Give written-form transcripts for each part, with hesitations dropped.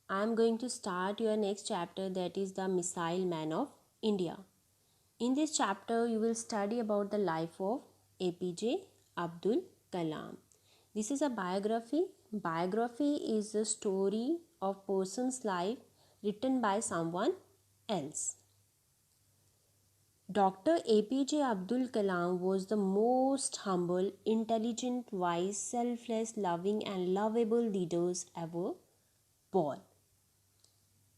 I am going to start your next chapter, that is the Missile Man of India. In this chapter, you will study about the life of APJ Abdul Kalam. This is a biography. Biography is a story of person's life written by someone else. Dr. APJ Abdul Kalam was the most humble, intelligent, wise, selfless, loving and lovable leaders ever born.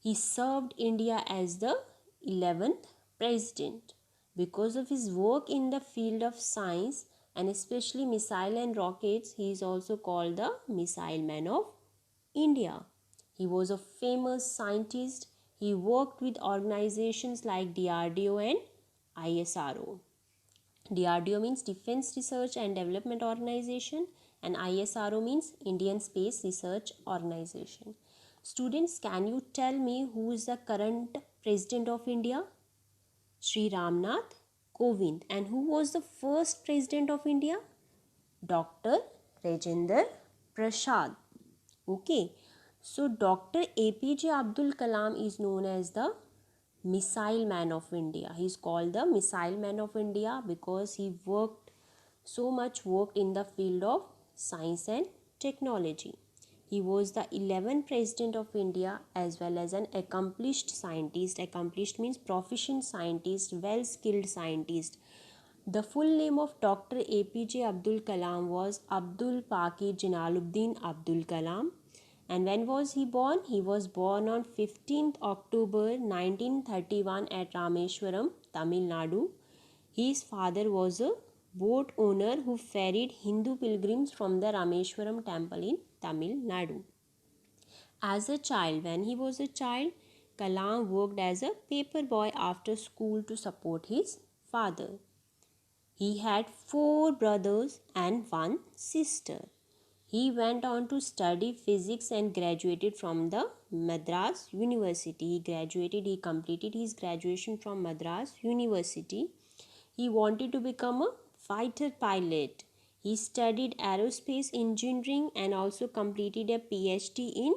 He served India as the 11th president. Because of his work in the field of science and especially missile and rockets, he is also called the Missile Man of India. He was a famous scientist. He worked with organizations like DRDO and ISRO. DRDO means Defense Research and Development Organization and ISRO means Indian Space Research Organization. Students, can you tell me who is the current President of India? Sri Ramnath Kovind. And who was the first President of India? Dr. Rajendra Prasad. Okay. So Dr. APJ Abdul Kalam is known as the Missile Man of India. He is called the Missile Man of India because he worked in the field of science and technology. He was the 11th president of India as well as an accomplished scientist. Accomplished means proficient scientist, well skilled scientist. The full name of Dr. APJ Abdul Kalam was Abdul Paki Jalaluddin Abdul Kalam. And when was he born? He was born on 15th October 1931 at Rameswaram, Tamil Nadu. His father was a boat owner who ferried Hindu pilgrims from the Rameswaram temple in Tamil Nadu. As a child, when he was a child, Kalam worked as a paper boy after school to support his father. He had 4 brothers and 1 sister. He went on to study physics and graduated from the Madras University. He completed his graduation from Madras University. He wanted to become a fighter pilot. He studied aerospace engineering and also completed a PhD in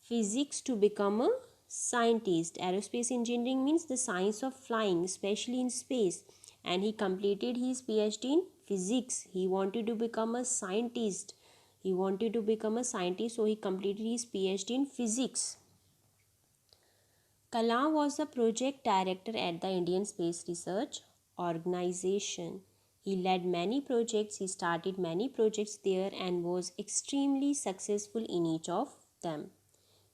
physics to become a scientist. Aerospace engineering means the science of flying, especially in space. And he completed his PhD in physics. He wanted to become a scientist. So he completed his PhD in physics. Kalam was the project director at the Indian Space Research Organization. He led many projects. He started many projects there and was extremely successful in each of them.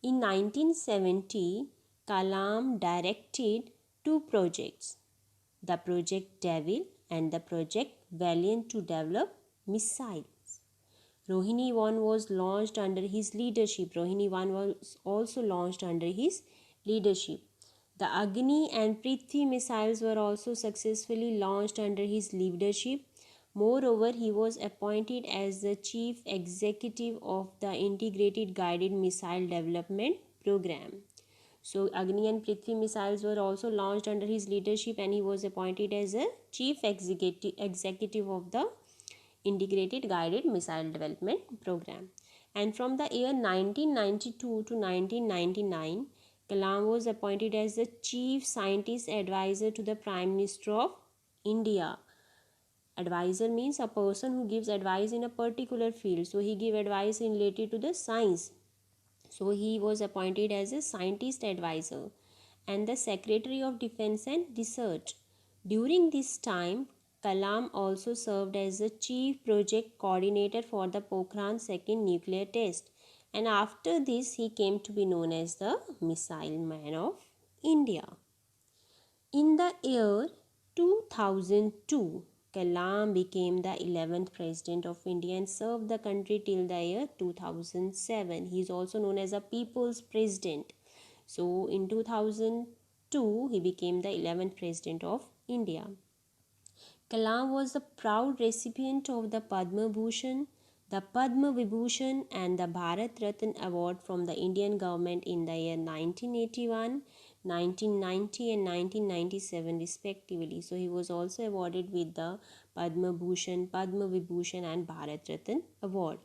In 1970, Kalam directed 2 projects, the Project Devil and the Project Valiant, to develop missiles. Rohini 1 was launched under his leadership. Rohini 1 was also launched under his leadership. The Agni and Prithvi missiles were also successfully launched under his leadership. Moreover, he was appointed as the chief executive of the Integrated Guided Missile Development Program. So Agni and Prithvi missiles were also launched under his leadership and he was appointed as a chief executive of the Integrated Guided Missile Development Program. And from the year 1992 to 1999, Kalam was appointed as the chief scientist advisor to the Prime Minister of India. Advisor means a person who gives advice in a particular field. So he gave advice related to the science. So he was appointed as a scientist advisor and the Secretary of Defense and Research. During this time, Kalam also served as the chief project coordinator for the Pokhran second nuclear test. And after this, he came to be known as the Missile Man of India. In the year 2002, Kalam became the 11th President of India and served the country till the year 2007. He is also known as a People's President. So in 2002, he became the 11th President of India. Kalam was the proud recipient of the Padma Bhushan, the Padma Vibhushan and the Bharat Ratna Award from the Indian government in the year 1981, 1990 and 1997 respectively. So he was also awarded with the Padma Bhushan, Padma Vibhushan and Bharat Ratna Award.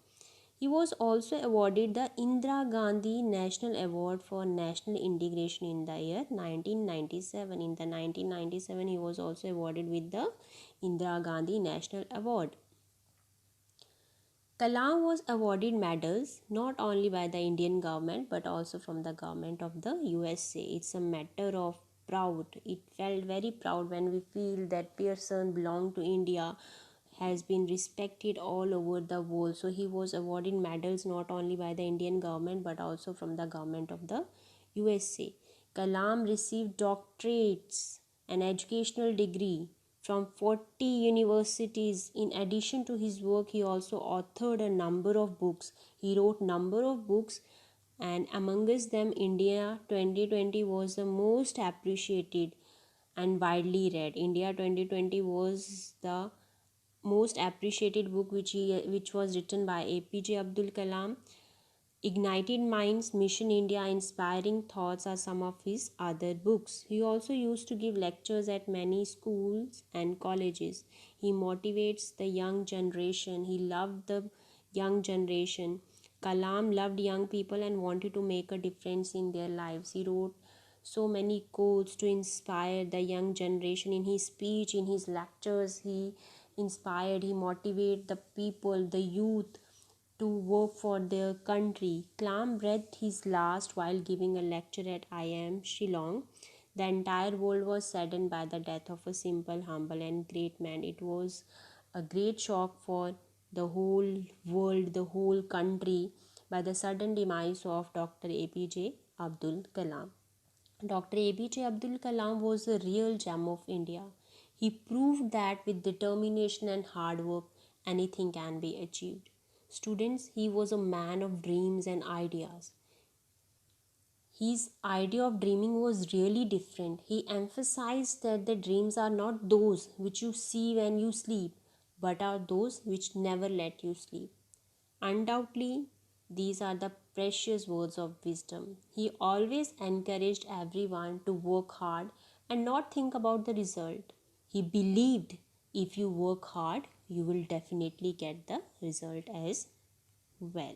He was also awarded the Indira Gandhi National Award for National Integration in the year 1997. In the 1997, he was also awarded with the Indira Gandhi National Award. Kalam was awarded medals not only by the Indian government but also from the government of the USA. It's a matter of proud. It felt very proud when we feel that Pearson belonged to India, has been respected all over the world. So he was awarded medals not only by the Indian government but also from the government of the USA. Kalam received doctorates, an educational degree from 40 universities. In addition to his work, he also authored a number of books. He wrote number of books, and amongst them India 2020 was the most appreciated and widely read. India 2020 was the most appreciated book which was written by APJ Abdul Kalam. Ignited Minds, Mission India, Inspiring Thoughts are some of his other books. He also used to give lectures at many schools and colleges. He motivates the young generation. He loved the young generation. Kalam loved young people and wanted to make a difference in their lives. He wrote so many quotes to inspire the young generation. In his speech, in his lectures, he inspired, he motivated the people, the youth to work for their country. Kalam breathed his last while giving a lecture at IIM Shillong. The entire world was saddened by the death of a simple, humble, and great man. It was a great shock for the whole world, the whole country, by the sudden demise of Dr. APJ Abdul Kalam. Dr. APJ Abdul Kalam was a real gem of India. He proved that with determination and hard work, anything can be achieved. Students, he was a man of dreams and ideas. His idea of dreaming was really different. He emphasized that the dreams are not those which you see when you sleep, but are those which never let you sleep. Undoubtedly, these are the precious words of wisdom. He always encouraged everyone to work hard and not think about the result. He believed if you work hard, you will definitely get the result as well.